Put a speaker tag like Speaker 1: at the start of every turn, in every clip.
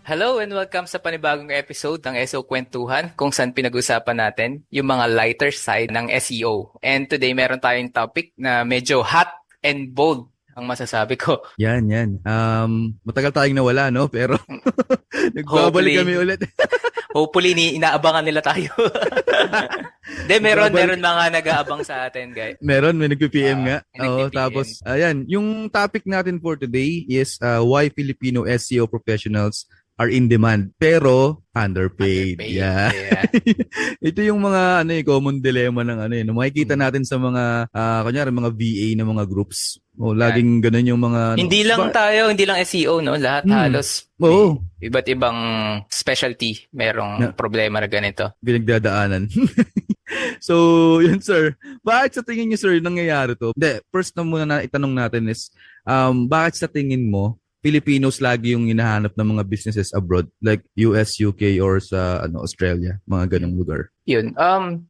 Speaker 1: Hello and welcome sa panibagong episode ng SEO Kwentuhan kung saan pinag-usapan natin yung mga lighter side ng SEO. And today meron tayong topic na medyo hot and bold ang masasabi ko.
Speaker 2: Yan. Matagal tayong nawala, no? Pero nagbabalik kami
Speaker 1: Hopefully,
Speaker 2: ulit.
Speaker 1: hopefully inaabangan nila tayo. De, meron
Speaker 2: Nagbabalik.
Speaker 1: mga nag-aabang sa atin, guys.
Speaker 2: Meron, may nagpi-PM nga.
Speaker 1: May
Speaker 2: Oo,
Speaker 1: nagpi-PM.
Speaker 2: tapos, ayan, yung topic natin for today is why Filipino SEO professionals are in demand pero underpaid.
Speaker 1: Underpaid.
Speaker 2: Yeah.
Speaker 1: Yeah.
Speaker 2: Ito yung mga common dilemma ng makikita
Speaker 1: Mm.
Speaker 2: natin sa mga kunyari mga VA na mga groups. O
Speaker 1: Yan.
Speaker 2: laging ganun yung mga
Speaker 1: Hindi lang tayo, hindi lang SEO, no? Lahat
Speaker 2: Hmm.
Speaker 1: halos may
Speaker 2: Oo,
Speaker 1: iba't ibang specialty merong
Speaker 2: na
Speaker 1: problema na ganito.
Speaker 2: pinagdadaanan. So, yun sir. Bakit sa tingin niyo sir nangyayari to? Hindi, first na muna na itanong natin is bakit sa tingin mo Filipinos lagi yung hinahanap ng mga businesses abroad like US, UK or sa Australia, mga ganong lugar.
Speaker 1: Yun.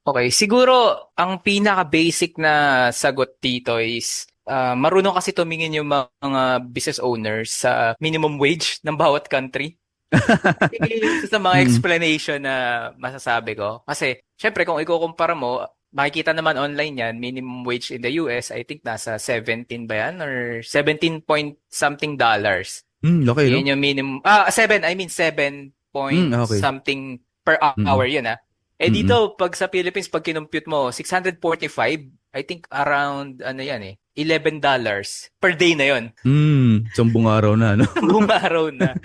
Speaker 1: Okay. Siguro, ang pinaka-basic na sagot dito is, marunong kasi tumingin yung mga business owners sa minimum wage ng bawat country. Isa sa mga
Speaker 2: Mm.
Speaker 1: explanation na masasabi ko. Kasi, syempre, kung ikukumpara mo, makikita naman online yan, minimum wage in the US, I think nasa 17 ba yan? Or 17 point something dollars.
Speaker 2: Laki no?
Speaker 1: Yun yung minimum, 7 point
Speaker 2: Okay.
Speaker 1: something per
Speaker 2: Mm.
Speaker 1: hour yun ah. Eh
Speaker 2: Mm.
Speaker 1: dito, pag sa Philippines, pag kinumpute mo, 645, I think around, ano yan eh, $11 per day na yun.
Speaker 2: Sambung araw na no.
Speaker 1: Buong araw na.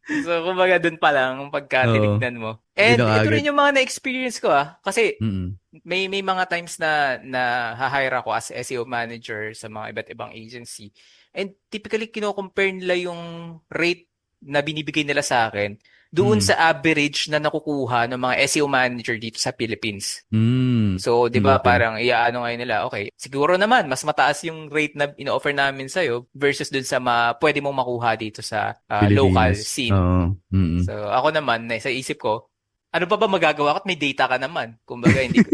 Speaker 1: So, kumbaga dun pa lang, pagka
Speaker 2: Oo.
Speaker 1: tinignan mo.
Speaker 2: Yun
Speaker 1: And
Speaker 2: ang
Speaker 1: ito
Speaker 2: agad.
Speaker 1: rin yung mga na-experience ko ah. Kasi,
Speaker 2: Mm.
Speaker 1: may mga times na ha-hire ako as SEO manager sa mga iba't ibang agency. And typically, kino-compare nila yung rate na binibigay nila sa akin doon
Speaker 2: Mm.
Speaker 1: sa average na nakukuha ng mga SEO manager dito sa Philippines.
Speaker 2: Mm.
Speaker 1: So, 'di
Speaker 2: Ang
Speaker 1: ba,
Speaker 2: laki no.
Speaker 1: parang iaano ngayon nila, okay, siguro naman mas mataas yung rate na ino-offer namin sa versus dun sa pwede mong makuha dito sa local
Speaker 2: Pilipinas.
Speaker 1: scene.
Speaker 2: Oo. Mm.
Speaker 1: So, ako naman, sa isip ko, ano pa ba magagawa ko at may data ka naman? Kumbaga, hindi ko,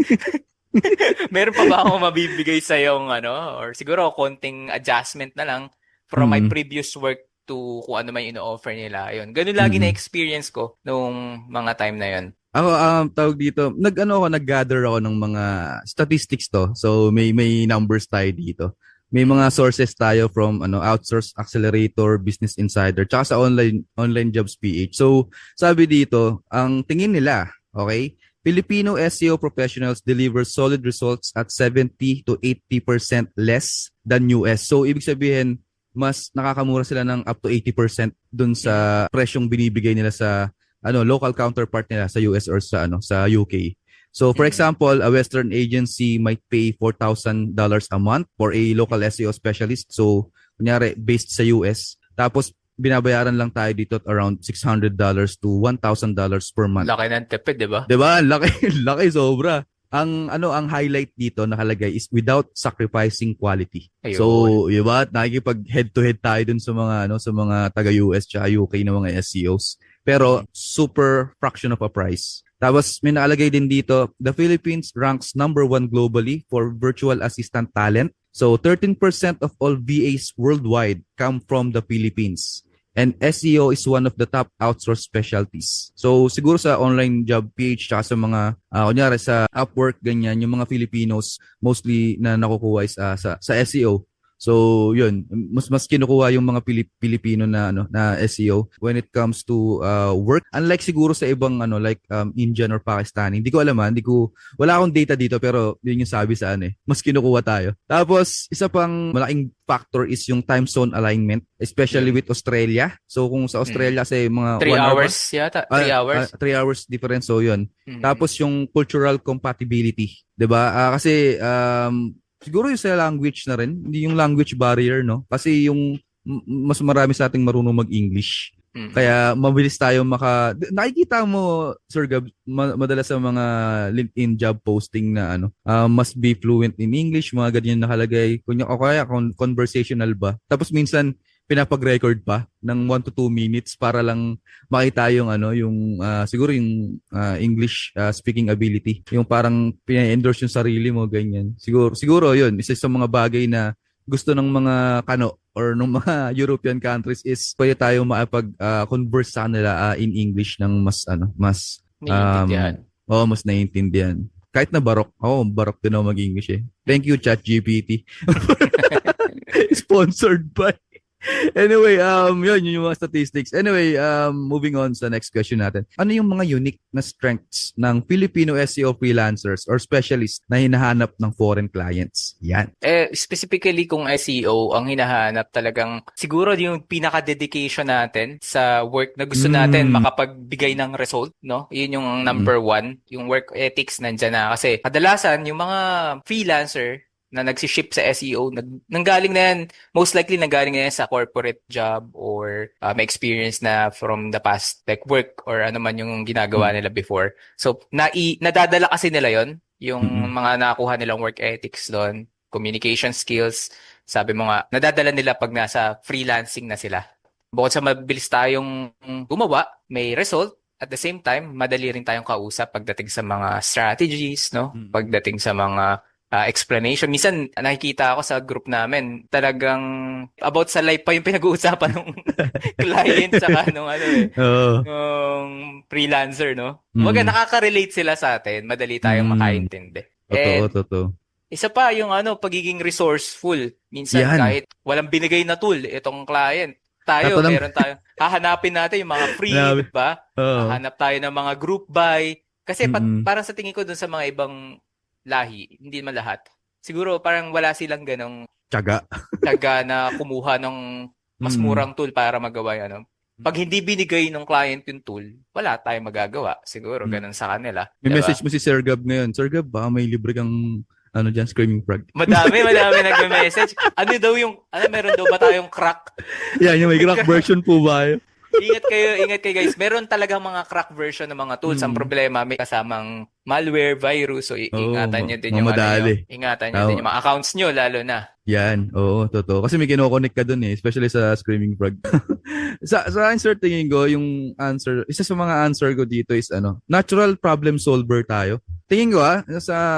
Speaker 1: meron pa ba akong mabibigay sa yung or siguro konting adjustment na lang from my
Speaker 2: Mm.
Speaker 1: previous work to kung ano man yung ino-offer nila. Ayun. Ganun lagi na
Speaker 2: Mm.
Speaker 1: experience ko nung mga time na yun.
Speaker 2: Ako, tawag dito, nag-gather ako ng mga statistics to. So, may numbers tayo dito. May mga sources tayo from Outsource Accelerator, Business Insider, tsaka sa online jobs PH. So, sabi dito, ang tingin nila, okay, Filipino SEO professionals deliver solid results at 70 to 80% less than US. So, ibig sabihin, mas nakakamura sila ng up to 80% dun sa presyong binibigay nila sa local counterpart nila sa US or sa UK. So for
Speaker 1: Mm.
Speaker 2: example, a Western agency might pay $4,000 a month for a local SEO specialist. So kunyari based sa US. Tapos binabayaran lang tayo dito at around $600 to $1,000 per month.
Speaker 1: Laki ng tipid, di ba?
Speaker 2: 'Di ba? Laki laki sobra. Ang highlight dito nakalagay is without sacrificing quality.
Speaker 1: Ayun.
Speaker 2: So, 'di ba? Nakikipag head to head tayo dun sa mga sa mga taga US at UK na mga SEOs. Pero super fraction of a price. Tapos may nakalagay din dito, the Philippines ranks number 1 globally for virtual assistant talent. So 13% of all VAs worldwide come from the Philippines. And SEO is one of the top outsourced specialties. So siguro sa online job PH tsaka sa mga kunyari sa Upwork ganyan, yung mga Filipinos mostly na nakukuha is sa SEO. So yun, mas kinukuha yung mga Pilipino na na SEO when it comes to work. Unlike siguro sa ibang like Indian or Pakistani. Hindi ko alam wala akong data dito pero yun yung sabi sa mas kinukuha tayo. Tapos isa pang malaking factor is yung time zone alignment, especially
Speaker 1: Yun.
Speaker 2: with Australia. So kung sa Australia say mga
Speaker 1: 3
Speaker 2: 1 hour
Speaker 1: hours yata. 3 hours.
Speaker 2: 3 hours difference so yun.
Speaker 1: Mm.
Speaker 2: Tapos yung cultural compatibility, 'di ba? Kasi siguro yung sa language na rin, hindi yung language barrier, no? Kasi yung mas marami sa ating marunong mag-English.
Speaker 1: Mm.
Speaker 2: Kaya mabilis tayo nakikita mo, Sir Gab, madalas sa mga LinkedIn job posting na must be fluent in English, mga ganyan nakalagay. O kaya conversational ba? Tapos minsan pinapag-record pa ng 1 to 2 minutes para lang makita yung siguro yung English speaking ability. Yung parang pina-endorse yung sarili mo ganyan. Siguro yun, isa sa mga bagay na gusto ng mga kano or ng mga European countries is pwede tayo makapag-converse sa kanila in English ng mas
Speaker 1: Naiintindihan.
Speaker 2: mas naiintindihan. Kahit na barok din ako mag-English eh. Thank you, ChatGPT. Sponsored by. Anyway, yun yung mga statistics. Anyway, moving on sa next question natin. Ano yung mga unique na strengths ng Filipino SEO freelancers or specialists na hinahanap ng foreign clients? Yan.
Speaker 1: Specifically kung SEO, ang hinahanap talagang siguro yung pinaka-dedication natin sa work na gusto natin makapagbigay ng result, no? Yun yung number one, yung work ethics nandyan na. Kasi kadalasan, yung mga freelancer na nagsiship sa SEO, nanggaling na yan, most likely nanggaling na yan sa corporate job or may experience na from the past, like work or ano man yung ginagawa nila before. So, nadadala kasi nila yon yung mga nakuha nilang work ethics doon, communication skills, sabi mo nga, nadadala nila pag nasa freelancing na sila. Bukod sa mabilis tayong gumawa, may result, at the same time, madali rin tayong kausap pagdating sa mga strategies, no? Pagdating sa mga explanation. Minsan, nakikita ako sa group namin, talagang about sa life pa yung pinag-uusapan ng client saka nung nung freelancer, no? Kumbaga, nakaka-relate sila sa atin. Madali tayong makaintindi.
Speaker 2: Totoo.
Speaker 1: Isa pa yung pagiging resourceful. Minsan, kahit walang binigay na tool, itong client, meron tayo. Hahanapin natin yung mga free, diba? Hahanap tayo ng mga group buy. Kasi parang sa tingin ko dun sa mga ibang lahi, hindi man lahat. Siguro parang wala silang ganong
Speaker 2: tiyaga
Speaker 1: na kumuha ng mas murang tool para magawa yan. Pag hindi binigay ng client yung tool, wala tayong magagawa. Siguro ganun sa kanila.
Speaker 2: May
Speaker 1: diba?
Speaker 2: message mo si Sir Gab ngayon. Sir Gab, baka may libre kang dyan, Screaming Frog.
Speaker 1: Madami nagme-message. Meron daw ba tayong crack?
Speaker 2: Yan, yung may crack version po ba?
Speaker 1: Ingat kayo guys. Meron talagang mga crack version ng mga tools. Ang problema, may kasamang malware, virus. So, ingatan nyo din yung ingatan nyo din yung mga accounts nyo, lalo na.
Speaker 2: Yan, oo, totoo. Kasi may kinokonek ka dun especially sa Screaming Frog. sa answer tingin ko, isa sa mga answer ko dito is natural problem solver tayo. Tingin ko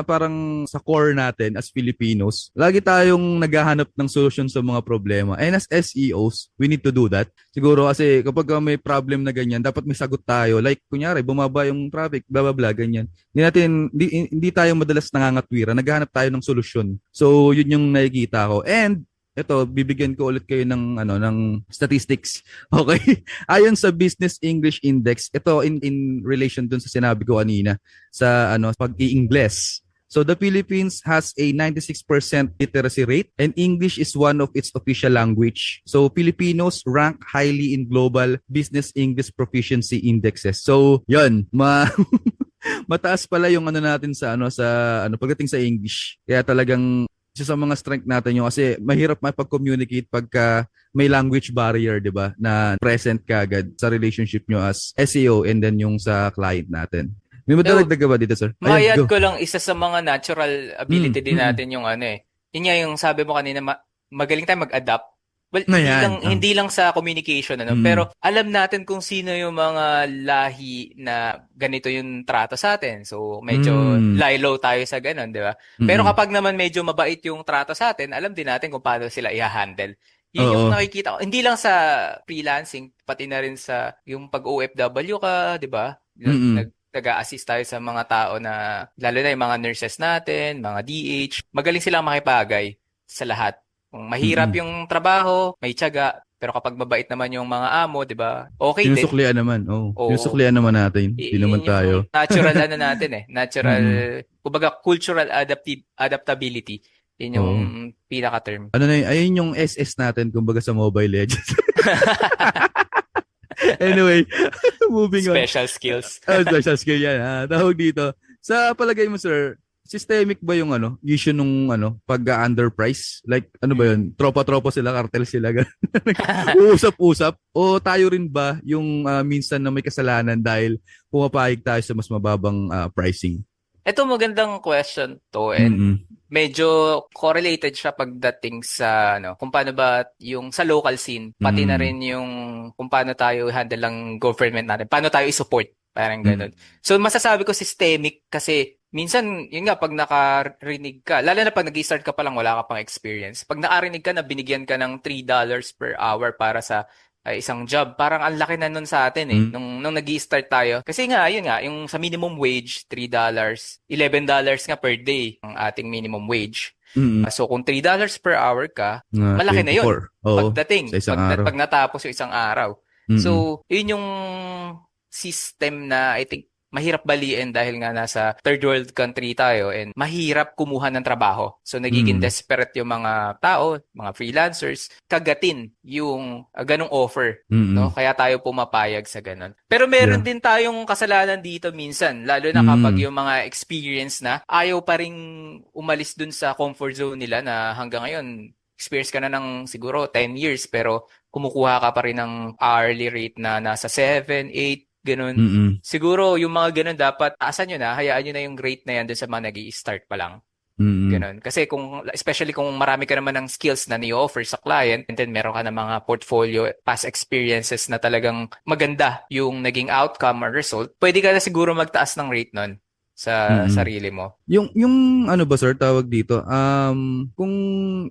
Speaker 2: parang sa core natin as Filipinos, lagi tayong naghahanap ng solusyon sa mga problema. And as SEOs, we need to do that. Siguro kasi kapag may problem na ganyan, dapat may sagot tayo. Like, kunyari, bumaba yung traffic, blah, blah, blah, ganyan. Hindi tayo madalas nangangatwira. Naghahanap tayo ng solusyon. So, yun yung nakikita ko. And, ito, bibigyan ko ulit kayo ng statistics. Okay? Ayon sa Business English Index, ito in relation dun sa sinabi ko kanina sa pag-i-Ingles. So the Philippines has a 96% literacy rate and English is one of its official language. So Filipinos rank highly in global business English proficiency indexes. So, 'yun, mataas pala yung natin sa pagdating sa English. Kaya talagang isa sa mga strength natin yung kasi mahirap mapag-communicate pagka may language barrier, 'di ba? Na present ka agad sa relationship nyo as SEO and then yung sa client natin. May madalagdag ka ba dito, sir?
Speaker 1: Mayad ko lang isa sa mga natural ability din natin yung Yun nga yung sabi mo kanina, magaling tayo mag-adapt. Well, hindi lang sa communication pero alam natin kung sino yung mga lahi na ganito yung trato sa atin. So medyo lie-low tayo sa ganun, 'di ba? Pero kapag naman medyo mabait yung trato sa atin, alam din natin kung paano sila i-handle. Yun yung nakikita ko. Hindi lang sa freelancing, pati na rin sa yung pag-OFW ka, 'di ba? Nag-a-assist tayo sa mga tao na lalo na yung mga nurses natin, mga DH, magaling silang makipagay sa lahat. Kung mahirap yung trabaho, may tiyaga. Pero kapag mabait naman yung mga amo, di ba? Okay din.
Speaker 2: Sinusuklian naman. Sinusuklian naman natin. Hindi naman tayo.
Speaker 1: Natural natin Natural, kumbaga cultural adaptability. Yun yung pinaka-term.
Speaker 2: Ayun yung SS natin, kumbaga sa Mobile Legends. Anyway, moving on.
Speaker 1: Special skills.
Speaker 2: Special skill yan. Tawag dito. Sa palagay mo, sir, systemic ba yung issue nung pag-underprice? Like ba yun? Tropa-tropa sila, cartel sila. Uusap-usap? O tayo rin ba yung minsan na may kasalanan dahil pumapayag tayo sa mas mababang pricing?
Speaker 1: Ito magandang question to and medyo correlated siya pagdating sa kung paano ba yung sa local scene, pati na rin yung kung paano tayo handle ang government natin, paano tayo i-support, parang ganun. So masasabi ko systemic kasi minsan, yun nga, pag nakarinig ka, lalo na pag nag-start ka pa lang, wala ka pang experience. Pag nakarinig ka na binigyan ka ng $3 per hour para sa isang job, parang ang laki na nun sa atin eh,
Speaker 2: Mm,
Speaker 1: nung nag-start tayo. Kasi nga, yun nga, yung sa minimum wage, $3, $11 nga per day ang ating minimum wage.
Speaker 2: mm,
Speaker 1: So kung $3 per hour ka,
Speaker 2: Mga
Speaker 1: malaki na yun.
Speaker 2: 24. Oo, sa
Speaker 1: Pagdating,
Speaker 2: isang araw.
Speaker 1: pag natapos yung isang araw.
Speaker 2: Mm,
Speaker 1: So, yun yung system na I think mahirap baliin dahil nga nasa third world country tayo and mahirap kumuha ng trabaho. So, nagiging
Speaker 2: mm,
Speaker 1: desperate yung mga tao, mga freelancers, kagatin yung ganong offer. No?
Speaker 2: mm,
Speaker 1: Kaya tayo pumapayag sa ganon. Pero meron
Speaker 2: yeah.
Speaker 1: din tayong kasalanan dito minsan, lalo na kapag
Speaker 2: Mm,
Speaker 1: yung mga experience na ayaw pa ring umalis dun sa comfort zone nila na hanggang ngayon experience ka na ng siguro 10 years pero kumukuha ka pa rin ng hourly rate na nasa 7, 8, ganun.
Speaker 2: mm,
Speaker 1: Siguro yung mga ganun dapat taasan nyo na, hayaan nyo na yung rate na yan dun sa mga nag-i-start pa lang.
Speaker 2: mm,
Speaker 1: Ganun. Kasi especially kung marami ka naman ng skills na ni-offer sa client and then meron ka ng mga portfolio, past experiences na talagang maganda yung naging outcome or result, pwede ka na siguro magtaas ng rate nun sa
Speaker 2: mm.
Speaker 1: sarili mo.
Speaker 2: Yung ano ba sir, tawag dito, kung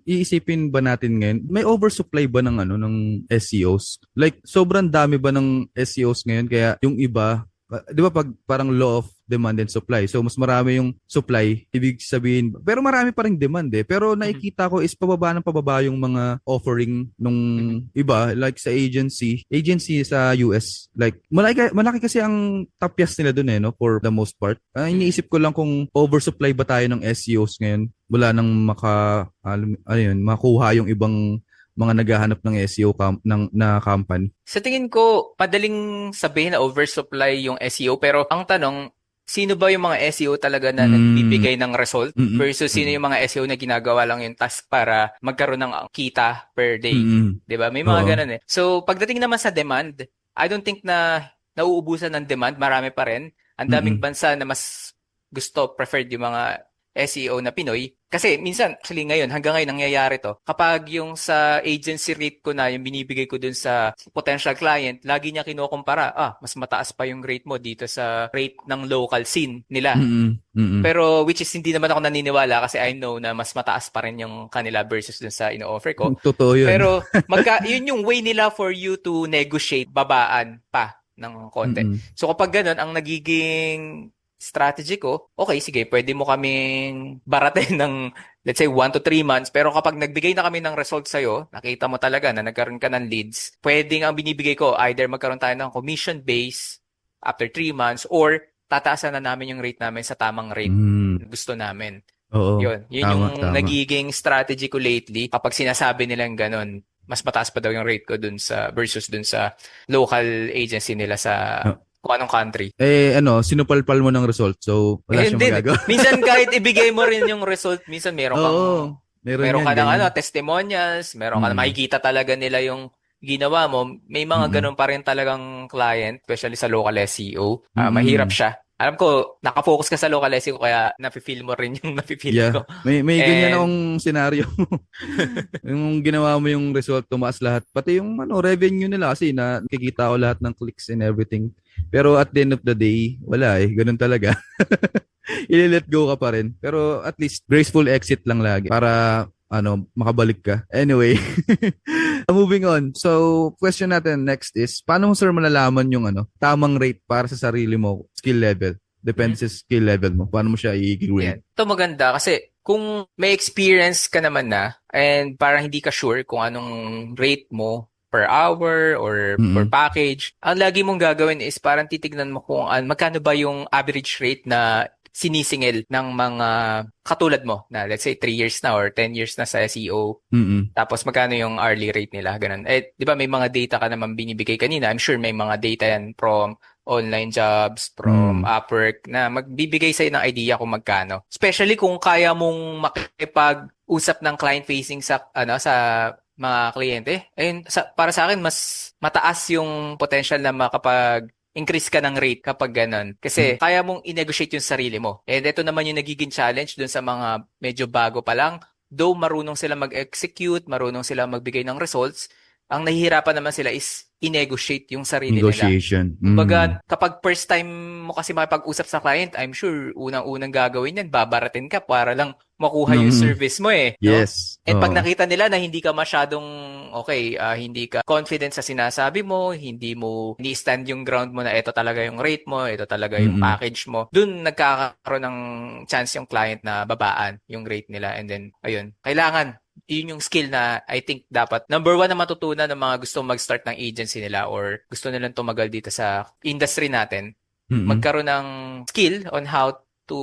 Speaker 2: iisipin ba natin ngayon, may oversupply ba ng ano ng SEOs? Like sobrang dami ba ng SEOs ngayon kaya yung iba, 'di ba pag parang law of demand and supply. So mas marami yung supply, ibig sabihin, pero marami pa ring demand eh. Pero
Speaker 1: Mhm.
Speaker 2: nakikita ko is pababa ng pababa yung mga offering nung
Speaker 1: Mhm.
Speaker 2: iba like sa agency sa US. Like malaki kasi ang tapyas nila dun eh no for the most part.
Speaker 1: Mhm.
Speaker 2: Iniisip ko lang kung oversupply ba tayo ng SEOs ngayon. Wala nang makuha yung ibang mga naghahanap ng SEO na company.
Speaker 1: Sa tingin ko, madaling sabihin na oversupply yung SEO pero ang tanong, sino ba yung mga SEO talaga na
Speaker 2: Mm,
Speaker 1: nagbibigay ng result
Speaker 2: mm,
Speaker 1: versus sino
Speaker 2: mm,
Speaker 1: yung mga SEO na ginagawa lang yung task para magkaroon ng kita per day.
Speaker 2: mm,
Speaker 1: 'Di ba? May mga
Speaker 2: oo.
Speaker 1: ganun eh. So, pagdating naman sa demand, I don't think na nauubusan ng demand, marami pa rin. Ang daming
Speaker 2: Mm,
Speaker 1: bansa na mas preferred yung mga SEO na Pinoy. Kasi minsan, actually ngayon, hanggang ngayon nangyayari to. Kapag yung sa agency rate ko na, yung binibigay ko dun sa potential client, lagi niya kinukumpara, mas mataas pa yung rate mo dito sa rate ng local scene nila.
Speaker 2: mm, mm.
Speaker 1: Pero which is hindi naman ako naniniwala kasi I know na mas mataas pa rin yung kanila versus dun sa ino-offer ko.
Speaker 2: Totoo yun.
Speaker 1: Pero yun yung way nila for you to negotiate babaan pa ng konti.
Speaker 2: Mm,
Speaker 1: So kapag ganun, ang nagiging strategy ko, okay, sige, pwede mo kaming baratin ng let's say 1 to 3 months, pero kapag nagbigay na kami ng result sa'yo, nakita mo talaga na nagkaroon ka ng leads, pwedeng ang binibigay ko, either magkaroon tayo ng commission base after 3 months or tataasan na namin yung rate namin sa tamang rate
Speaker 2: mm.
Speaker 1: na gusto namin.
Speaker 2: Oo.
Speaker 1: Yun yung
Speaker 2: Tama, tama.
Speaker 1: nagiging strategy ko lately. Kapag sinasabi nilang ganun, mas mataas pa daw yung rate ko dun sa versus dun sa local agency nila sa
Speaker 2: No.
Speaker 1: kung anong country.
Speaker 2: Sinupalpal mo ng result. So, wala siyang
Speaker 1: Hindi.
Speaker 2: magagawa.
Speaker 1: Minsan kahit ibigay mo rin yung result, minsan
Speaker 2: Oo. Meron
Speaker 1: meron
Speaker 2: yan,
Speaker 1: ka ng
Speaker 2: ganyan.
Speaker 1: testimonials, meron ka na
Speaker 2: Mm,
Speaker 1: makikita talaga nila yung ginawa mo. May mga
Speaker 2: mm,
Speaker 1: ganun pa rin talagang client, especially sa local SEO. Mahirap
Speaker 2: mm.
Speaker 1: siya. Alam ko, nakafocus ka sa local SEO kaya nafe-feel mo rin yung nafe-feel
Speaker 2: Yeah.
Speaker 1: ko.
Speaker 2: May ganyan
Speaker 1: And
Speaker 2: akong senaryo. Yung ginawa mo yung result, tumaas lahat. Pati yung revenue nila kasi nakikita ko lahat ng clicks and everything. Pero at the end of the day, wala eh. Ganun talaga. I-let go ka pa rin. Pero at least graceful exit lang lagi para makabalik ka. Anyway, moving on. So, question natin next is, paano mo sir malalaman yung tamang rate para sa sarili mo, skill level? Depende sa skill level mo. Paano mo siya i-grade?
Speaker 1: yan. Ito maganda kasi kung may experience ka naman na and parang hindi ka sure kung anong rate mo per hour or per
Speaker 2: Mm-mm.
Speaker 1: package, ang lagi mong gagawin is parang titignan mo kung magkano ba yung average rate na sinisingil ng mga katulad mo na let's say 3 years na or 10 years na sa SEO.
Speaker 2: Mm-mm.
Speaker 1: Tapos magkano yung hourly rate nila, ganun. Eh, di ba may mga data ka naman binibigay kanina? I'm sure may mga data yan from online jobs, from
Speaker 2: Mm.
Speaker 1: Upwork, na magbibigay sa'yo ng idea kung magkano. Especially kung kaya mong makipag-usap ng client-facing sa mga kliyente. Ayun, para sa akin, mas mataas yung potential na increase ka ng rate kapag ganun. Kasi kaya mong i-negotiate yung sarili mo. And ito naman yung nagiging challenge dun sa mga medyo bago pa lang. Though marunong sila mag-execute, marunong sila magbigay ng results, Ang nahihirapan naman sila is i-negotiate yung sarili nila.
Speaker 2: Negotiation.
Speaker 1: Kumbaga, kapag first time mo kasi makipag-usap sa client, I'm sure unang-unang gagawin yan, babaratin ka para lang makuha yung
Speaker 2: Nung,
Speaker 1: service mo no?
Speaker 2: yes.
Speaker 1: And pag
Speaker 2: Oo.
Speaker 1: nakita nila na hindi ka masyadong okay, hindi ka confident sa sinasabi mo, hindi mo ni-stand yung ground mo na ito talaga yung rate mo, ito talaga yung
Speaker 2: Mm-mm.
Speaker 1: package mo, dun nagkakaroon ng chance yung client na babaan yung rate nila. And then, ayun, kailangan yun yung skill na I think dapat number one na matutunan ng mga gusto mag-start ng agency nila or gusto nilang tumagal dito sa industry natin,
Speaker 2: Mm-mm.
Speaker 1: magkaroon ng skill on how to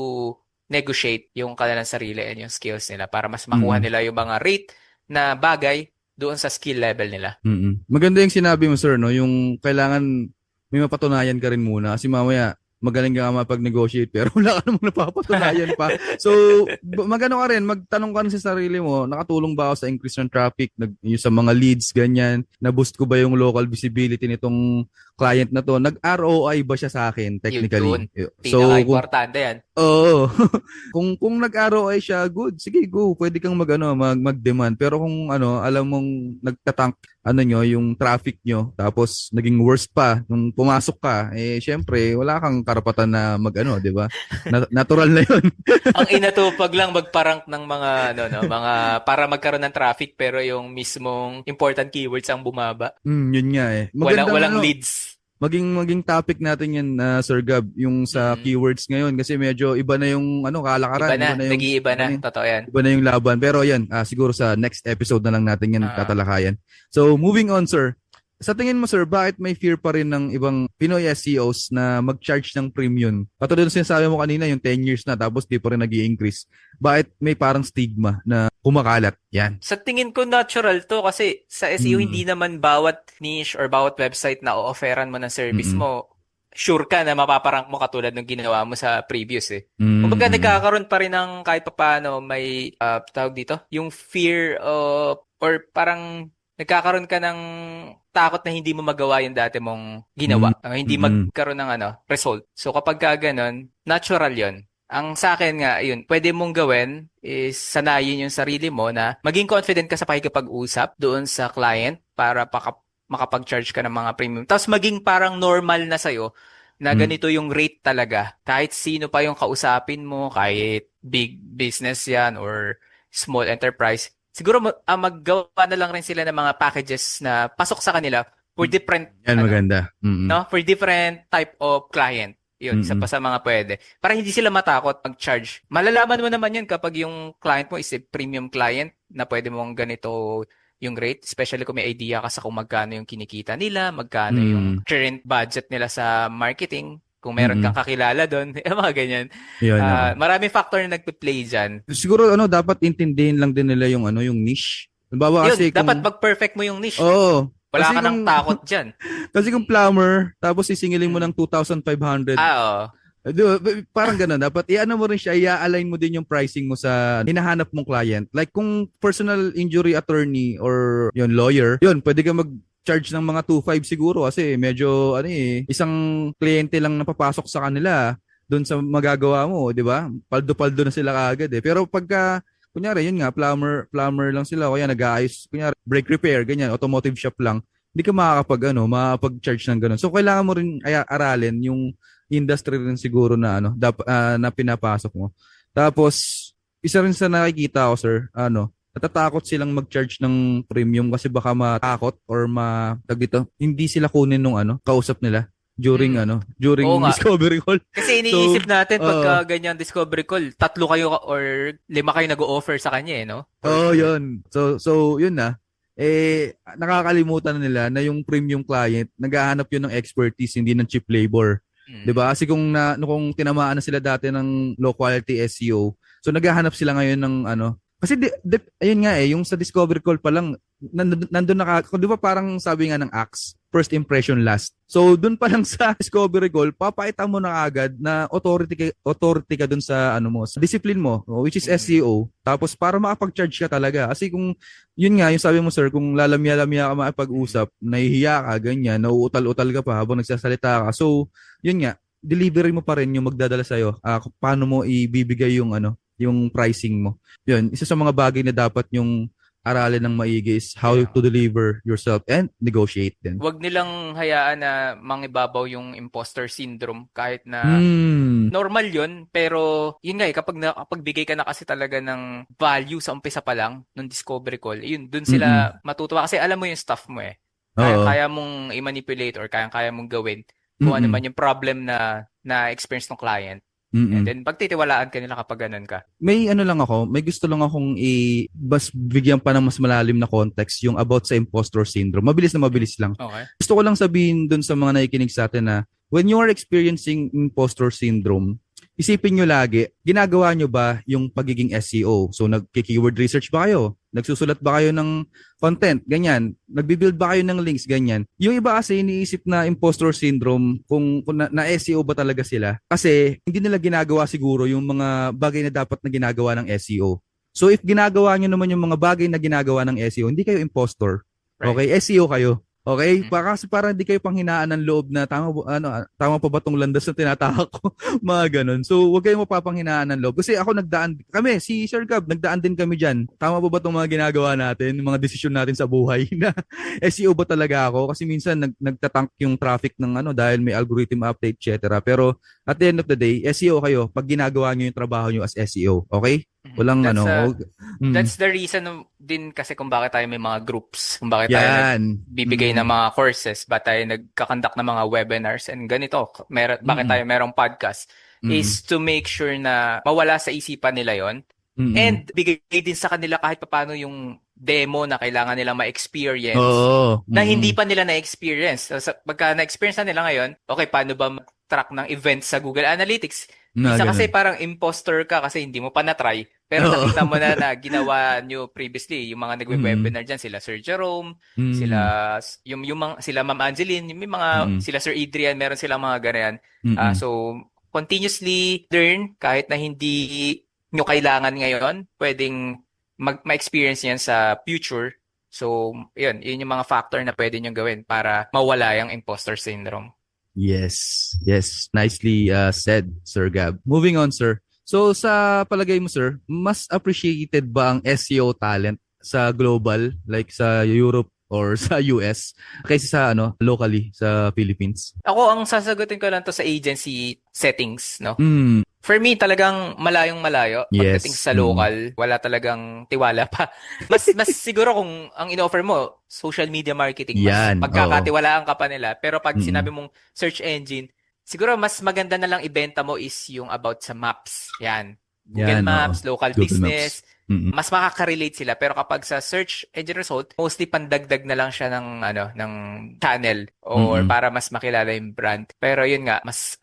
Speaker 1: negotiate yung kanilang sarili and yung skills nila para mas makuha
Speaker 2: Mm-mm.
Speaker 1: nila yung mga rate na bagay doon sa skill level nila.
Speaker 2: Mm-mm. Maganda yung sinabi mo, sir, no? Yung kailangan may mapatunayan ka rin muna kasi mamaya magaling ka nga mapag-negotiate pero wala ka namang napapatunayan pa. So, magano ka rin, magtanong ka rin sa sarili mo, nakatulong ba ako sa increase ng traffic, yung sa mga leads, ganyan, na-boost ko ba yung local visibility nitong client na to, nag-ROI ba siya sa akin
Speaker 1: Yun.
Speaker 2: technically? So,
Speaker 1: Pinaka-importante yan.
Speaker 2: oo. Kung nag-ROI siya, good. Sige, go. Pwede kang mag-demand. Pero kung alam mong nagtatank yung traffic nyo, tapos naging worst pa nung pumasok ka, syempre wala kang karapatan na di ba? Natural na 'yun.
Speaker 1: Ang inatupag lang magparank ng mga mga para magkaroon ng traffic pero yung mismong important keywords ang bumaba.
Speaker 2: Yun nga eh.
Speaker 1: Walang leads.
Speaker 2: Maging topic natin yan, Sir Gab, yung sa
Speaker 1: Mm.
Speaker 2: keywords ngayon kasi medyo iba na yung kalakaran,
Speaker 1: Iba na,
Speaker 2: iba na yung
Speaker 1: nag-iiba na. Totoo yan.
Speaker 2: iba na yung laban. Pero yan, siguro sa next episode na lang natin yan
Speaker 1: Ah.
Speaker 2: tatalakayan. So, moving on, sir. Sa tingin mo, sir, bakit may fear pa rin ng ibang Pinoy SEOs na mag-charge ng premium? Katulad ng sinasabi mo kanina, yung 10 years na tapos di pa rin nag-i-increase. Bakit may parang stigma na kumakalat? Yan.
Speaker 1: Sa tingin ko natural to kasi sa SEO
Speaker 2: Mm.
Speaker 1: hindi naman bawat niche or bawat website na o-offeran mo ng service
Speaker 2: Mm-mm.
Speaker 1: mo, sure ka na mapaparank mo katulad ng ginawa mo sa previous eh. Kumbaga
Speaker 2: Mm-mm.
Speaker 1: nagkakaroon pa rin ng kahit papaano may tawag dito, yung fear of or parang nagkakaroon ka ng takot na hindi mo magawa yung dati mong ginawa. Hindi
Speaker 2: Mm-mm.
Speaker 1: magkaroon ng result. So kapag ka ganun, natural yon. Ang sa akin nga, yun, pwede mong gawin is sanayin yung sarili mo na maging confident ka sa pakikipag-usap doon sa client para makapag-charge ka ng mga premium. Tapos maging parang normal na sa'yo na
Speaker 2: Mm.
Speaker 1: ganito yung rate talaga. Kahit sino pa yung kausapin mo, kahit big business yan or small enterprise, siguro maggawa na lang rin sila ng mga packages na pasok sa kanila for different,
Speaker 2: Yan maganda. Mm-mm.
Speaker 1: no? For different type of client. Yun, isa
Speaker 2: Mm-mm.
Speaker 1: pa sa mga pwede. Para hindi sila matakot mag-charge. Malalaman mo naman yan kapag yung client mo is a premium client na pwede mong ganito yung rate, especially kung may idea ka sa kung magkano yung kinikita nila, magkano yung
Speaker 2: Mm.
Speaker 1: current budget nila sa marketing, kung meron
Speaker 2: Mm-mm.
Speaker 1: kang kakilala doon, mga ganyan.
Speaker 2: Yun,
Speaker 1: Maraming factor na nagpe-play dyan.
Speaker 2: siguro dapat intindihin lang din nila yung niche. Halimbawa kasi
Speaker 1: Yun, dapat mag-perfect mo yung niche.
Speaker 2: Oo.
Speaker 1: Wala
Speaker 2: Kasi
Speaker 1: ka nang takot dyan.
Speaker 2: kasi kung plumber, tapos sisingilin mo ng 2,500,
Speaker 1: Oo.
Speaker 2: di ba, parang gano'n. Dapat i-ano mo rin siya, i-align mo din yung pricing mo sa hinahanap mong client. Like kung personal injury attorney or yun, lawyer, yun, pwede ka mag-charge ng mga 2,500 siguro kasi medyo, isang kliyente lang napapasok sa kanila doon sa magagawa mo, di ba? Paldo-paldo na sila kaagad eh. Pero pagka kunyari, yun nga, plumber lang sila, o kaya nag-aayos, kunyari, brake repair, ganyan, automotive shop lang, hindi ka makakapag-charge ng ganun. So, kailangan mo rin aralin yung industry rin siguro na, na pinapasok mo. Tapos, isa rin sa nakikita ko, sir, natatakot silang mag-charge ng premium kasi baka matakot or hindi sila kunin nung kausap nila during
Speaker 1: Oo nga.
Speaker 2: discovery call.
Speaker 1: Kasi iniisip
Speaker 2: So,
Speaker 1: natin pagka ganyan discovery call, 3 kayo or 5 kayo nag-o-offer sa kanya no?
Speaker 2: oh, yun. So yun na. Nakakalimutan na nila na yung premium client, naghahanap yun ng expertise, hindi ng cheap labor. 'Di ba? Kasi kung tinamaan na sila dati ng low quality SEO, so naghahanap sila ngayon ng kasi ayun nga yung sa discovery call pa lang nandun di ba parang sabi nga ng Axe, first impression last. So doon pa lang sa discovery call, papakita mo na agad na authority ka dun sa sa discipline mo, which is SEO. Tapos para makapag-charge ka talaga. Kasi kung yun nga yung sabi mo, sir, kung lalamya-lamya ka makipag-usap, nahihiya ka, ganyan, nauutal-utal ka pa habang nagsasalita ka. So yun nga, delivery mo pa rin yung magdadala sa'yo. Paano mo ibibigay yung pricing mo. Yun, isa sa mga bagay na dapat yung aralin ng maigi is how
Speaker 1: Yeah.
Speaker 2: to deliver yourself and negotiate din.
Speaker 1: Wag nilang hayaan na mangibabaw yung imposter syndrome kahit na
Speaker 2: Hmm.
Speaker 1: normal yun, pero yun nga kapag bigay ka na kasi talaga ng value sa umpisa pa lang, nung discovery call, yun, dun
Speaker 2: Mm-mm.
Speaker 1: sila matutuwa kasi alam mo yung stuff mo eh.
Speaker 2: Oo.
Speaker 1: Kaya mong i-manipulate or kaya mong gawin kung ano
Speaker 2: Mm-mm.
Speaker 1: man yung problem na experience ng client. And
Speaker 2: Mm-mm.
Speaker 1: then, pagtitiwalaan ka nila kapag ganun ka.
Speaker 2: May ano lang ako, may gusto lang akong bas bigyan pa ng mas malalim na context yung about sa imposter syndrome. Mabilis na mabilis lang.
Speaker 1: Okay.
Speaker 2: Gusto ko lang sabihin dun sa mga nakikinig sa atin na when you are experiencing imposter syndrome, isipin nyo lagi, ginagawa nyo ba yung pagiging SEO? So, nagki-keyword research ba kayo? Nagsusulat ba kayo ng content? Ganyan. Nagbi-build ba kayo ng links? Ganyan. Yung iba kasi iniisip na imposter syndrome kung na SEO ba talaga sila. Kasi hindi nila ginagawa siguro yung mga bagay na dapat na ginagawa ng SEO. So, if ginagawa nyo naman yung mga bagay na ginagawa ng SEO, hindi kayo impostor.
Speaker 1: Right.
Speaker 2: Okay? SEO kayo. Okay?
Speaker 1: Mhm.
Speaker 2: Kasi parang hindi kayo panghinaan ng loob na tama pa ba tong landas na tinatahak ko? Mga ganun. So, huwag kayong mapapanghinaan ng loob. Kasi ako kami, si Sir Gab, nagdaan din kami dyan. Tama pa ba tong mga ginagawa natin, yung mga desisyon natin sa buhay na SEO ba talaga ako? Kasi minsan nagtatank yung traffic ng dahil may algorithm update, etc. Pero at the end of the day, SEO kayo pag ginagawa nyo yung trabaho nyo as SEO. Okay?
Speaker 1: Mhm.
Speaker 2: Walang
Speaker 1: That's
Speaker 2: mm,
Speaker 1: that's the reason din kasi kung bakit tayo may mga groups, kung bakit tayo
Speaker 2: yan.
Speaker 1: nagbibigay ng mga courses, bakit tayo nagkakandak ng mga webinars and ganito, bakit
Speaker 2: Mm,
Speaker 1: tayo merong podcast
Speaker 2: mm,
Speaker 1: is to make sure na mawala sa isipan nila yon
Speaker 2: mm.
Speaker 1: and bigay din sa kanila kahit papaano yung demo na kailangan nilang ma-experience
Speaker 2: Oo.
Speaker 1: na hindi
Speaker 2: Mm.
Speaker 1: pa nila na-experience. So, pagka na-experience na nila ngayon, okay, paano ba mag-track ng events sa Google Analytics?
Speaker 2: Na
Speaker 1: Minsan kasi
Speaker 2: ganun.
Speaker 1: parang imposter ka kasi hindi mo pa na-try. Pero
Speaker 2: Oo.
Speaker 1: nakita mo na ginawa nyo previously, yung mga
Speaker 2: Mm.
Speaker 1: nagwe-webinar dyan, sila Sir Jerome,
Speaker 2: Mm.
Speaker 1: sila Ma'am Angeline, yung may mga,
Speaker 2: Mm.
Speaker 1: sila Sir Adrian, meron silang mga ganyan.
Speaker 2: Mm.
Speaker 1: So, continuously learn kahit na hindi nyo kailangan ngayon, pwedeng ma-experience yan sa future. So, yun yung mga factor na pwede nyo gawin para mawala yung imposter syndrome.
Speaker 2: Yes. Yes. Nicely said, Sir Gab. Moving on, sir. So, sa palagay mo, sir, mas appreciated ba ang SEO talent sa global, like sa Europe or sa US, kaysa sa locally sa Philippines?
Speaker 1: Ako, ang sasagutin ko lang to sa agency settings, no?
Speaker 2: Mm.
Speaker 1: For me, talagang malayong malayo. Pagdating
Speaker 2: Yes.
Speaker 1: sa
Speaker 2: Mm.
Speaker 1: local, wala talagang tiwala pa. Mas siguro kung ang in-offer mo, social media marketing, mas
Speaker 2: Yan. Oo.
Speaker 1: pagkakatiwalaan ka pa nila. Pero pag
Speaker 2: Mm.
Speaker 1: sinabi mong search engine, siguro mas maganda na lang ibenta mo is yung about sa maps. Yan. Google
Speaker 2: Yan. Oo.
Speaker 1: Maps, local
Speaker 2: Google Maps.
Speaker 1: business,
Speaker 2: Mm.
Speaker 1: mas makaka-relate sila. Pero kapag sa search engine result, mostly pandagdag na lang siya ng channel or
Speaker 2: Mm.
Speaker 1: para mas makilala yung brand. Pero yun nga, mas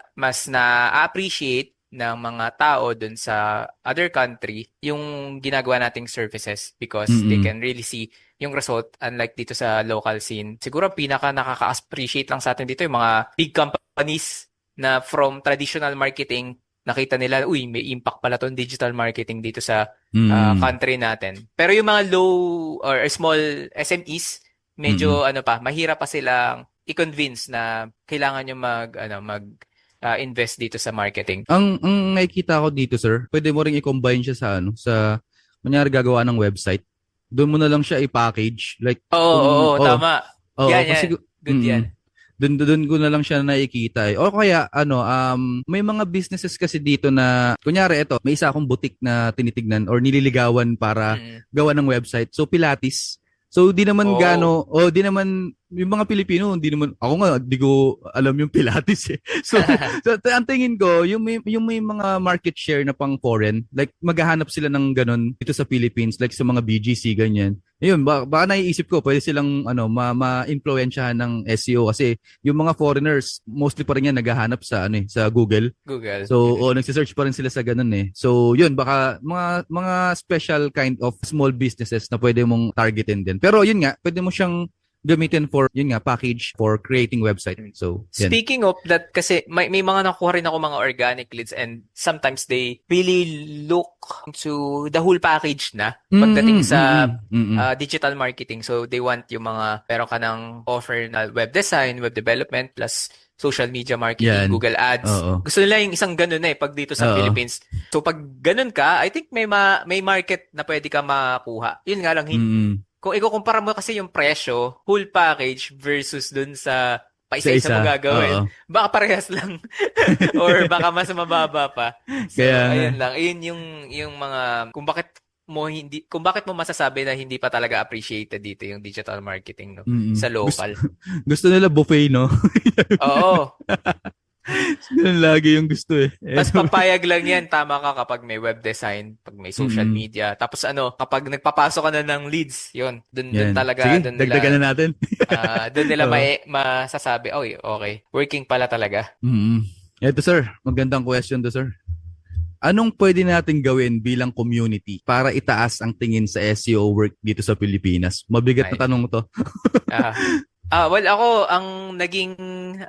Speaker 1: na-appreciate ng mga tao dun sa other country yung ginagawa nating services because they
Speaker 2: Mm.
Speaker 1: can really see yung result unlike dito sa local scene. Siguro pinaka nakaka-appreciate lang sa atin dito yung mga big companies na from traditional marketing nakita nila, uy, may impact pala tong digital marketing dito sa
Speaker 2: Mm.
Speaker 1: country natin. Pero yung mga low or small SMEs,
Speaker 2: Mm.
Speaker 1: medyo mahirap pa silang i-convince na kailangan nyo invest dito sa marketing.
Speaker 2: Ang nakikita ko dito, sir, pwede mo ring i-combine siya sa kunyari gagawa ng website. Doon mo na lang siya i-package. Like,
Speaker 1: Oo, oo, tama.
Speaker 2: oo,
Speaker 1: Yan, yan.
Speaker 2: kasi,
Speaker 1: Good yan.
Speaker 2: doon ko na lang siya nakikita eh. O kaya, may mga businesses kasi dito na, kunyari, ito, may isa akong boutique na tinitignan or nililigawan para
Speaker 1: Mm.
Speaker 2: gawa ng website. So, Pilates. So, di naman
Speaker 1: Oh.
Speaker 2: di naman, yung mga Pilipino, di naman, ako nga, di ko alam yung Pilates eh. So, ang tingin ko, yung may mga market share na pang foreign, like, maghahanap sila ng ganun dito sa Philippines, like sa mga BGC, ganyan. Ayun, baka naiisip ko, pwede silang, ma-influensyahan ng SEO kasi yung mga foreigners, mostly pa rin yan naghahanap sa, sa Google.
Speaker 1: Google.
Speaker 2: So, nagse-search pa rin sila sa ganun eh. So, yun, baka mga special kind of small businesses na pwede mong targetin din. Pero yun nga, pwede mo siyang gamitin for, yun nga, package for creating website. So, yan.
Speaker 1: Speaking of that, kasi may mga nakuha rin ako mga organic leads and sometimes they really look to the whole package na pagdating sa digital marketing. So, they want yung meron ka ng offer na web design, web development, plus social media marketing,
Speaker 2: Yan.
Speaker 1: Google Ads.
Speaker 2: Oo.
Speaker 1: Gusto nila yung isang ganun eh pag dito sa
Speaker 2: Oo.
Speaker 1: Philippines. So pag ganun ka, I think may market na pwede ka makuha. Yun nga lang,
Speaker 2: Mm.
Speaker 1: kung ikukumpara mo kasi yung presyo, whole package versus dun sa
Speaker 2: Sa
Speaker 1: paisa-isa mo
Speaker 2: isa. Oo.
Speaker 1: gagawin, baka parehas lang or baka mas mababa pa.
Speaker 2: Kaya
Speaker 1: So,
Speaker 2: nga.
Speaker 1: ayun lang. Ayun yung mga kung bakit mo masasabi na hindi pa talaga appreciated dito yung digital marketing no
Speaker 2: Mm.
Speaker 1: sa
Speaker 2: Gusto,
Speaker 1: local.
Speaker 2: gusto nila buffet, no?
Speaker 1: Oo.
Speaker 2: Ganun lagi yung gusto eh.
Speaker 1: Tapos
Speaker 2: Anyway.
Speaker 1: papayag lang yan, tama ka kapag may web design, pag may social
Speaker 2: Mm.
Speaker 1: media. Tapos kapag nagpapasok ka na ng leads, yun, dun
Speaker 2: Yan.
Speaker 1: talaga,
Speaker 2: Sige, dagdagan na natin.
Speaker 1: doon nila
Speaker 2: Oo.
Speaker 1: masasabi, oy, okay, working pala talaga.
Speaker 2: Mm. Eto sir, magandang question to sir. Anong pwede natin gawin bilang community para itaas ang tingin sa SEO work dito sa Pilipinas? Mabigat na
Speaker 1: Ay.
Speaker 2: tanong to.
Speaker 1: Well, ako, ang naging,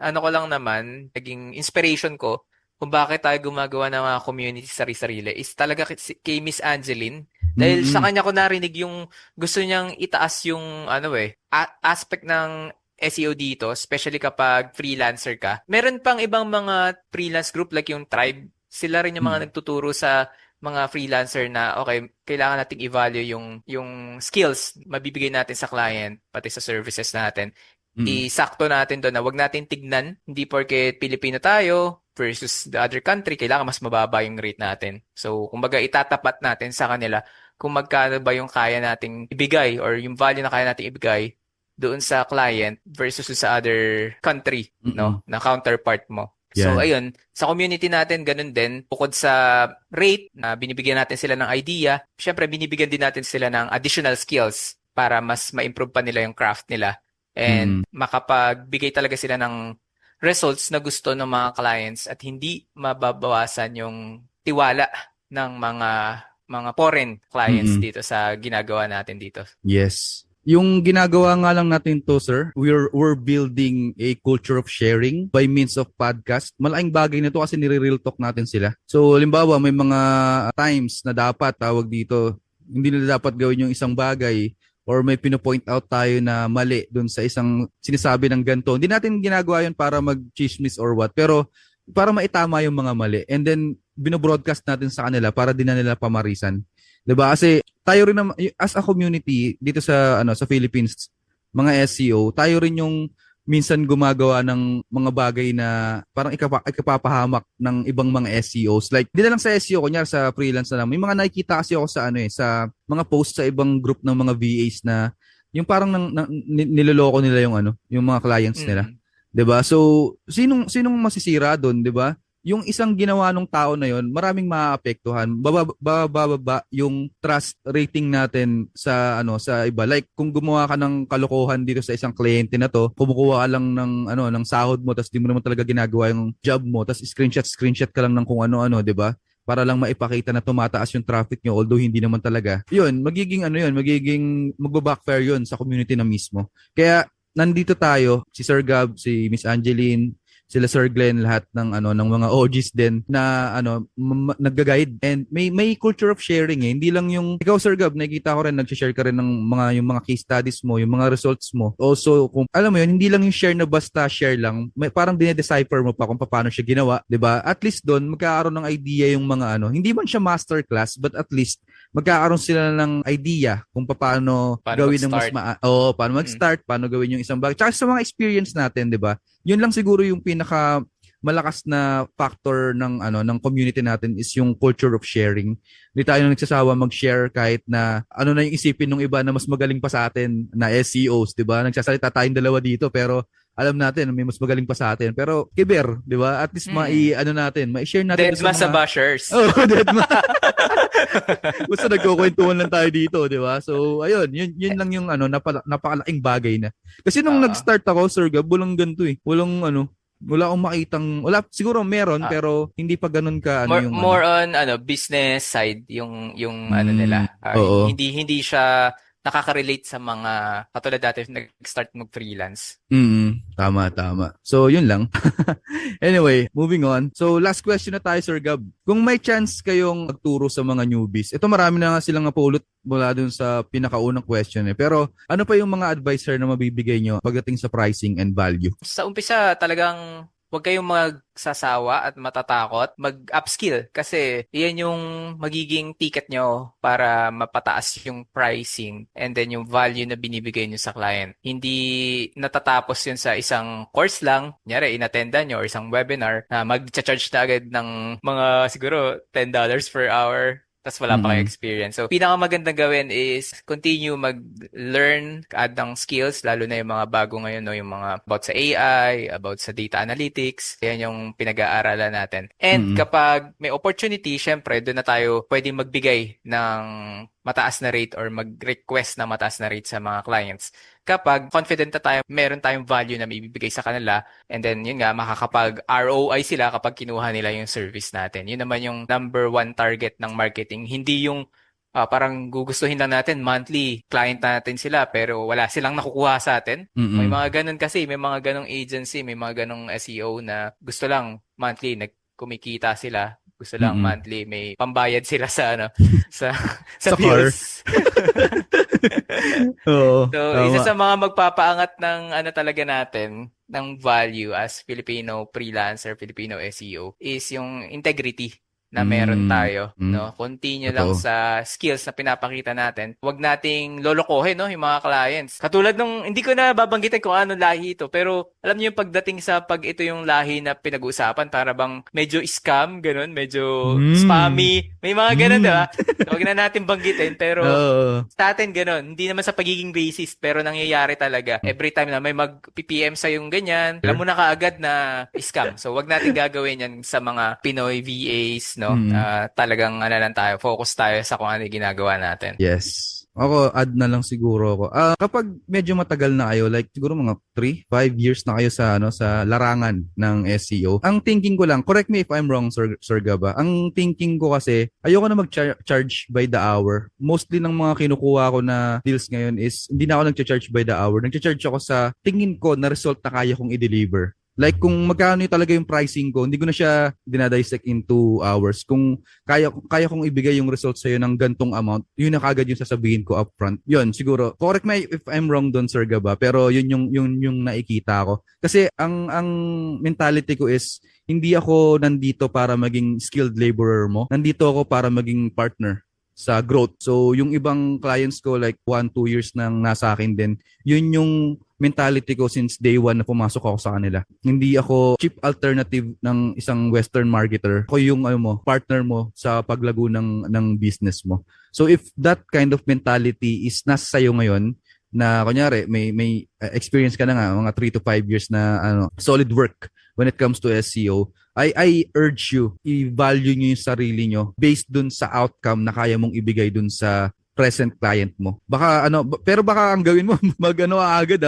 Speaker 1: ano ko lang naman, naging inspiration ko kung bakit tayo gumagawa ng mga community sari-sarili is talaga kay Miss Angeline. Dahil sa
Speaker 2: Mm-mm.
Speaker 1: kanya ko narinig yung gusto niyang itaas yung, aspect ng SEO dito, especially kapag freelancer ka. Meron pang ibang mga freelance group like yung Tribe. Sila rin yung mga nagtuturo sa mga freelancer na okay, kailangan nating i-value yung skills mabibigay natin sa client pati sa services natin.
Speaker 2: Mm-mm.
Speaker 1: Isakto natin doon na wag natin tignan, hindi porket Pilipino tayo versus the other country, kailangan mas mababa yung rate natin. So, kumbaga itatapat natin sa kanila kung magkano ba yung kaya nating ibigay or yung value na kaya nating ibigay doon sa client versus sa other country,
Speaker 2: Mm-mm.
Speaker 1: no, na counterpart mo. So,
Speaker 2: Yan.
Speaker 1: ayun, sa community natin, ganun din. Bukod sa rate na binibigyan natin sila ng idea, syempre binibigyan din natin sila ng additional skills para mas ma-improve pa nila yung craft nila and
Speaker 2: Mm-mm.
Speaker 1: makapagbigay talaga sila ng results na gusto ng mga clients at hindi mababawasan yung tiwala ng mga foreign clients
Speaker 2: Mm-mm.
Speaker 1: dito sa ginagawa natin dito.
Speaker 2: Yes. Yung ginagawa nga lang natin to, sir, we're building a culture of sharing by means of podcast. Malaking bagay na to kasi nire-real talk natin sila. So, halimbawa, may mga times na dapat tawag dito, hindi na dapat gawin yung isang bagay or may pinopoint out tayo na mali dun sa isang sinasabi ng ganito. Hindi natin ginagawa yun para mag-chismis or what, pero para maitama yung mga mali. And then, binobroadcast natin sa kanila para din na nila pamarisan. 'Di ba? Kasi tayo rin naman as a community dito sa Philippines, mga SEO, tayo rin yung minsan gumagawa ng mga bagay na parang ikapapahamak ng ibang mga SEOs. Like, di na lang sa SEO, kunyari sa freelance na lang. May mga nakikita kasi ako sa mga post sa ibang group ng mga VAs na yung parang niloloko nila yung mga clients nila.
Speaker 1: Mm.
Speaker 2: 'Di ba? So, sinong masisira doon, 'di ba? Yung isang ginawa ng tao na yon, maraming maaapektuhan. Bababa yung trust rating natin sa iba. Like kung gumawa ka ng kalokohan dito sa isang kliyente na to, kumukuha ka lang ng sahod mo tapos di mo naman talaga ginagawa yung job mo, tapos screenshot ka lang ng kung ano-ano, 'di ba? Para lang maipakita na tumataas yung traffic nyo although hindi naman talaga. Yun, magiging magba-backfire yun sa community na mismo. Kaya nandito tayo, si Sir Gab, si Miss Angeline, sila Sir Glenn, lahat ng mga OGs din na nagga-guide and may culture of sharing eh. Hindi lang yung ikaw Sir Gab, nakikita ko rin nag-share ka rin ng yung mga case studies mo, yung mga results mo. Also, kung alam mo yun, hindi lang yung share na basta share lang, may parang dine-decipher mo pa kung paano siya ginawa, 'di ba? At least doon magkakaroon ng idea yung mga hindi man siya masterclass but at least magkakaroon sila ng idea kung paano gawin ng mas paano mag-start, paano gawin yung isang bagay. Tsaka sa mga experience natin, 'di ba? Yun lang siguro yung pinaka malakas na factor ng community natin is yung culture of sharing. Hindi tayo nagsasawa mag-share kahit na na yung isipin ng iba na mas magaling pa sa atin na SEOs, 'di ba? Nagsasalita tayong dalawa dito pero alam natin may mas magaling pa sa atin. Pero kiber, 'di ba? At least mai-share natin
Speaker 1: Deadma sa bashers.
Speaker 2: Oh, deadma. Basta nagkukwentuhan lang tayo dito, 'di ba? So, ayun, yun lang yung napakalaking bagay na. Kasi nung nag-start ako, Sir Gab, walang ganito eh. Wala akong makitang, siguro meron pero hindi pa ganun ka
Speaker 1: more on business side yung nila.
Speaker 2: Oo.
Speaker 1: Hindi siya nakaka-relate sa mga katulad dati nag-start mag-freelance.
Speaker 2: Tama. So, yun lang. Anyway, moving on. So, last question na tayo, Sir Gab. Kung may chance kayong magturo sa mga newbies, ito marami na nga silang napulot mula dun sa pinakaunang question eh. Pero, ano pa yung mga advice, sir, na mabibigay nyo pagdating sa pricing and value?
Speaker 1: Sa umpisa, talagang huwag kayong magsasawa at matatakot mag-upskill kasi yan yung magiging ticket nyo para mapataas yung pricing and then yung value na binibigay nyo sa client. Hindi natatapos yun sa isang course lang, kunyari inattendan nyo or isang webinar na mag-charge na agad ng mga siguro $10 per hour tas wala pa kayo
Speaker 2: Mm-mm.
Speaker 1: experience. So, pinakamagandang gawin is continue mag-learn, add ng skills, lalo na yung mga bago ngayon, no? Yung mga about sa AI, about sa data analytics. Yan yung pinag-aaralan natin. And
Speaker 2: Mm-mm.
Speaker 1: kapag may opportunity, syempre, doon na tayo pwedeng magbigay ng mataas na rate or mag-request ng mataas na rate sa mga clients. Kapag confident na tayo, meron tayong value na maibibigay sa kanila, and then yun nga, makakapag ROI sila kapag kinuha nila yung service natin. Yun naman yung number one target ng marketing. Hindi yung parang gugustuhin lang natin monthly client natin sila pero wala silang nakukuha sa atin. May
Speaker 2: Mm-mm.
Speaker 1: mga ganun kasi, may mga ganung agency, may mga ganung SEO na gusto lang monthly kumikita sila. Gusto lang
Speaker 2: Mm-mm.
Speaker 1: monthly may pambayad sila sa sa sa
Speaker 2: Sa car.
Speaker 1: bills.
Speaker 2: Oo,
Speaker 1: So, isa
Speaker 2: tama.
Speaker 1: sa mga magpapaangat ng talaga natin, ng value as Filipino freelancer, Filipino SEO, is yung integrity na meron
Speaker 2: Mm.
Speaker 1: tayo,
Speaker 2: Mm.
Speaker 1: no? Continue lang
Speaker 2: Totoo.
Speaker 1: sa skills na pinapakita natin. Huwag nating lolokohin, no, yung mga clients. Katulad nung, hindi ko na babanggitin kung ano lahi ito, pero alam niyo yung pagdating sa pag ito yung lahi na pinag-uusapan, para bang medyo scam, ganun, medyo
Speaker 2: Mm.
Speaker 1: spammy. May mga ganun, di
Speaker 2: Mm.
Speaker 1: ba? Huwag na natin banggitin, pero
Speaker 2: Oo.
Speaker 1: sa atin ganun, hindi naman sa pagiging racist pero nangyayari talaga. Every time na may mag-PPM sa yung ganyan, alam mo na kaagad na scam. So wag natin gagawin yan sa mga Pinoy VAs, no?
Speaker 2: Mm.
Speaker 1: Talagang lang tayo, focus tayo sa kung ano yung ginagawa natin.
Speaker 2: Yes. Ako, add na lang siguro ako. Kapag medyo matagal na kayo, like siguro mga 3, 5 years na kayo sa sa larangan ng SEO. Ang thinking ko lang, correct me if I'm wrong, Sir Gaba. Ang thinking ko kasi, ayoko na mag-charge by the hour. Mostly ng mga kinukuha ko na deals ngayon is hindi na ako nag-charge by the hour. Nag-charge ako sa tingin ko na result na kaya kong i-deliver. Like kung magkano talaga yung pricing ko, hindi ko na siya dinadissect in 2 hours. Kung kaya kong ibigay yung results sa'yo ng gantong amount, yun na kagad yung sasabihin ko upfront. Yun, siguro. Correct me if I'm wrong doon, Sir Gaba, pero yun yung nakikita ko. Kasi ang mentality ko is, hindi ako nandito para maging skilled laborer mo. Nandito ako para maging partner sa growth. So, yung ibang clients ko, like 1, 2 years nang nasa akin din, yun yung mentality ko since day one na pumasok ako sa kanila. Hindi ako cheap alternative ng isang Western marketer. Ako yung partner mo sa paglago ng business mo. So if that kind of mentality is nasa sayo ngayon, na kunyari may experience ka na nga mga 3 to 5 years na solid work when it comes to SEO, I urge you, i-value nyo yung sarili nyo based dun sa outcome na kaya mong ibigay dun sa present client mo. Baka pero baka ang gawin mo agad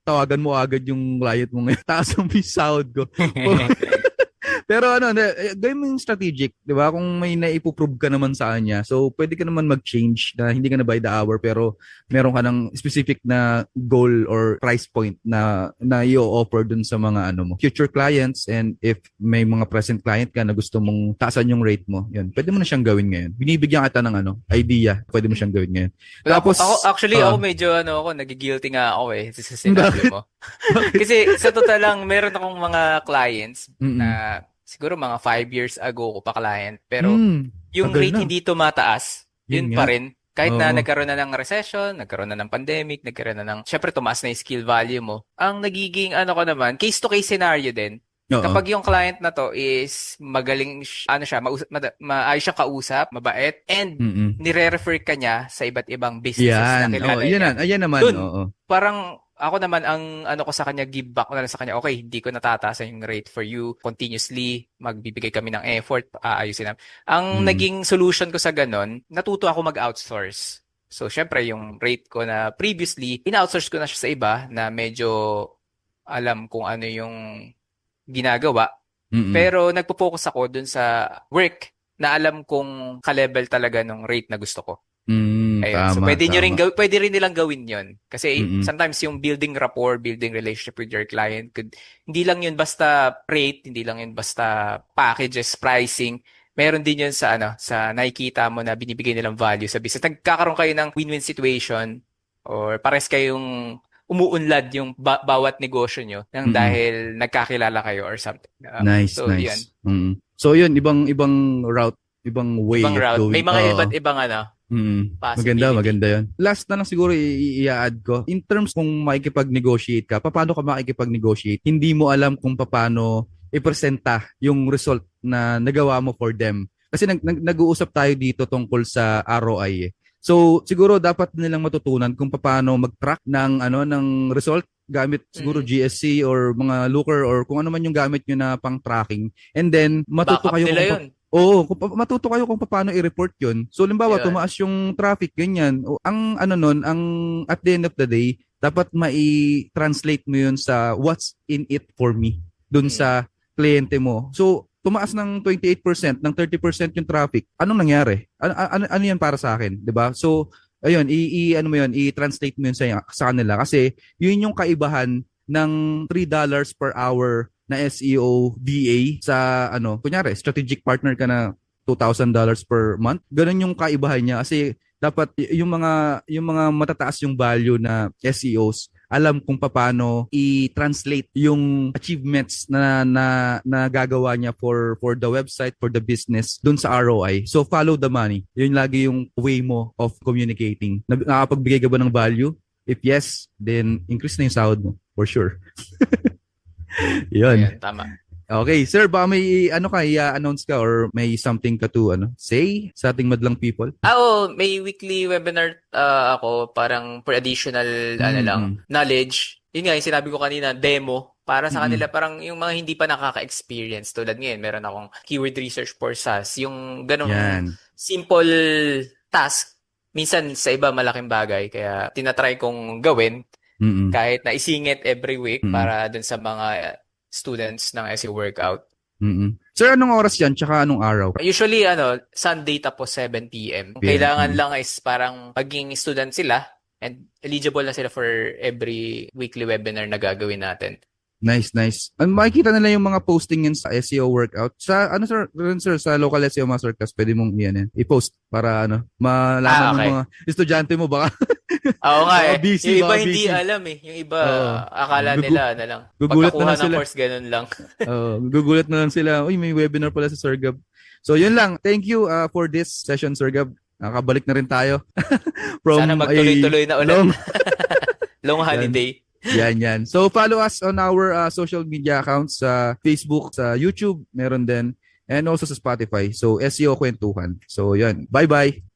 Speaker 2: tawagan mo agad yung client mo ngayon. Taas ang sahod ko. Pero gawin mo yung strategic, 'di ba? Kung may naipo-prove ka naman sa kanya, so pwede ka naman mag-change na hindi ka na by the hour pero meron ka ng specific na goal or price point na i-offer dun sa mga mo, future clients, and if may mga present client ka na gusto mong taasan yung rate mo, yun. Pwede mo na siyang gawin ngayon. Binibigyan kita ng idea. Pwede mo siyang gawin ngayon.
Speaker 1: Well, ako
Speaker 2: Tapos
Speaker 1: actually ako medyo nagigilty nga ako sa sinabi
Speaker 2: bakit?
Speaker 1: mo.
Speaker 2: Bakit?
Speaker 1: Kasi sa totoo lang, meron akong mga clients
Speaker 2: Mm.
Speaker 1: na siguro mga 5 years ago ko pa client. Pero yung
Speaker 2: Tagal
Speaker 1: rate
Speaker 2: na.
Speaker 1: hindi tumataas,
Speaker 2: Yun
Speaker 1: yun
Speaker 2: nga.
Speaker 1: pa rin. Kahit na
Speaker 2: Oo.
Speaker 1: nagkaroon na ng recession, nagkaroon na ng pandemic, nagkaroon na ng, syempre tumaas na yung skill value mo. Ang nagiging ko naman, case-to-case scenario din.
Speaker 2: Oo.
Speaker 1: Kapag yung client na to is magaling, siya, maayos siyang kausap, mabait, and
Speaker 2: Mm.
Speaker 1: nire-refer ka niya sa iba't ibang businesses na
Speaker 2: Yan. Oh,
Speaker 1: kilala
Speaker 2: yan
Speaker 1: niya.
Speaker 2: na. Ayan naman.
Speaker 1: Dun,
Speaker 2: Oo.
Speaker 1: parang ako naman, ang ko sa kanya, give back ko na lang sa kanya, okay, hindi ko natataasan yung rate for you. Continuously, magbibigay kami ng effort, aayusin namin. Ang
Speaker 2: Mm.
Speaker 1: naging solution ko sa ganun, natuto ako mag-outsource. So, syempre, yung rate ko na previously, in-outsource ko na siya sa iba na medyo alam kung ano yung ginagawa.
Speaker 2: Mm.
Speaker 1: Pero nagpo-focus ako dun sa work na alam kong ka-level talaga ng rate na gusto ko. Ayun. So,
Speaker 2: Tama, tama.
Speaker 1: pwede rin nilang gawin yon. Kasi
Speaker 2: Mm.
Speaker 1: sometimes yung building rapport, building relationship with your client, hindi lang yun basta rate, hindi lang yun basta packages, pricing. Meron din yun sa sa nakikita mo na binibigay nilang value sa business. Nagkakaroon kayo ng win-win situation or pares kayong umuunlad yung bawat negosyo nyo nang
Speaker 2: Mm-mm.
Speaker 1: dahil nagkakilala kayo or something.
Speaker 2: Nice,
Speaker 1: So, yun.
Speaker 2: nice. So yun, ibang route, ibang way
Speaker 1: Ibang
Speaker 2: of
Speaker 1: route. May
Speaker 2: doing.
Speaker 1: mga
Speaker 2: Oo.
Speaker 1: iba't ibang
Speaker 2: Maganda,
Speaker 1: possibility.
Speaker 2: maganda yun. Last na lang siguro i-add ko. In terms kung makikipag-negotiate ka, paano ka makikipag-negotiate? Hindi mo alam kung paano ipresenta yung result na nagawa mo for them. Kasi nag-uusap tayo dito tungkol sa ROI eh. So, siguro dapat nilang matutunan kung paano mag-track ng result gamit siguro
Speaker 1: Mm.
Speaker 2: GSC or mga Looker or kung ano man yung gamit nyo na pang tracking. And then, matuto
Speaker 1: Backup
Speaker 2: kayo
Speaker 1: nila
Speaker 2: kung
Speaker 1: yun.
Speaker 2: Oo, matuto kayo kung paano i-report 'yun. So limbawa
Speaker 1: Yun.
Speaker 2: tumaas yung traffic ganyan. Ang ano nun, ang at the end of the day, dapat mai-translate mo 'yun sa what's in it for me dun
Speaker 1: Mm.
Speaker 2: sa kliyente mo. So tumaas ng 28%, ng 30% yung traffic. Anong nangyari? Ano 'yan para sa akin, 'di ba? So ayun, ano mo 'yun, i-translate mo 'yun sa kanila kasi 'yun yung kaibahan ng $3 per hour na SEO DA sa kunyari strategic partner ka na $2,000 per month. Ganun yung kaibahan niya kasi dapat yung mga matataas yung value na SEOs alam kung paano i-translate yung achievements na gagawa niya for the website, for the business dun sa ROI. So follow the money. Yun lagi yung way mo of communicating. Nakapagbigay ka ba ng value? If yes, then increase na yung sahod mo for sure. Yun.
Speaker 1: Ayun, tama.
Speaker 2: Okay, sir, baka may i-announce ka or may something ka to say sa ating madlang people?
Speaker 1: May weekly webinar ako parang for additional
Speaker 2: Mm-mm.
Speaker 1: knowledge. Yun nga, yung sinabi ko kanina, demo. Para sa
Speaker 2: Mm-mm.
Speaker 1: kanila, parang yung mga hindi pa nakaka-experience. Tulad ngayon, meron akong keyword research for SaaS. Yung ganong
Speaker 2: Yan.
Speaker 1: simple task, minsan sa iba malaking bagay. Kaya tinatry kong gawin
Speaker 2: Mm-mm.
Speaker 1: kahit na isingit every week
Speaker 2: Mm-mm.
Speaker 1: para dun sa mga students ng SEO workout.
Speaker 2: Mm-mm. Sir, anong oras yan? Tsaka anong araw?
Speaker 1: Usually, Sunday tapos 7 p.m. Ang kailangan lang is parang maging student sila and eligible na sila for every weekly webinar na gagawin natin.
Speaker 2: Nice, nice. Makikita nila yung mga posting yan sa SEO workout. Sa sir, sa local SEO Masterclass, pwede mong i-post para malaman ng
Speaker 1: Okay.
Speaker 2: mga estudyante mo baka
Speaker 1: Oo nga
Speaker 2: baka busy,
Speaker 1: Yung iba
Speaker 2: baka
Speaker 1: hindi
Speaker 2: busy.
Speaker 1: alam eh. Yung iba,
Speaker 2: Oo.
Speaker 1: akala nila na lang.
Speaker 2: Gugulat na
Speaker 1: Pagkakuha
Speaker 2: lang
Speaker 1: ng
Speaker 2: sila.
Speaker 1: course, ganun lang.
Speaker 2: Gugulat na lang sila. Uy, may webinar pala sa Sir Gab. So, yun lang. Thank you for this session, Sir Gab. Nakabalik na rin tayo.
Speaker 1: Sana magtuloy-tuloy na ulit.
Speaker 2: long,
Speaker 1: Long holiday.
Speaker 2: yan. So, follow us on our social media accounts sa Facebook, sa YouTube, meron din. And also sa Spotify. So, SEO Kwentuhan. So, yan. Bye-bye.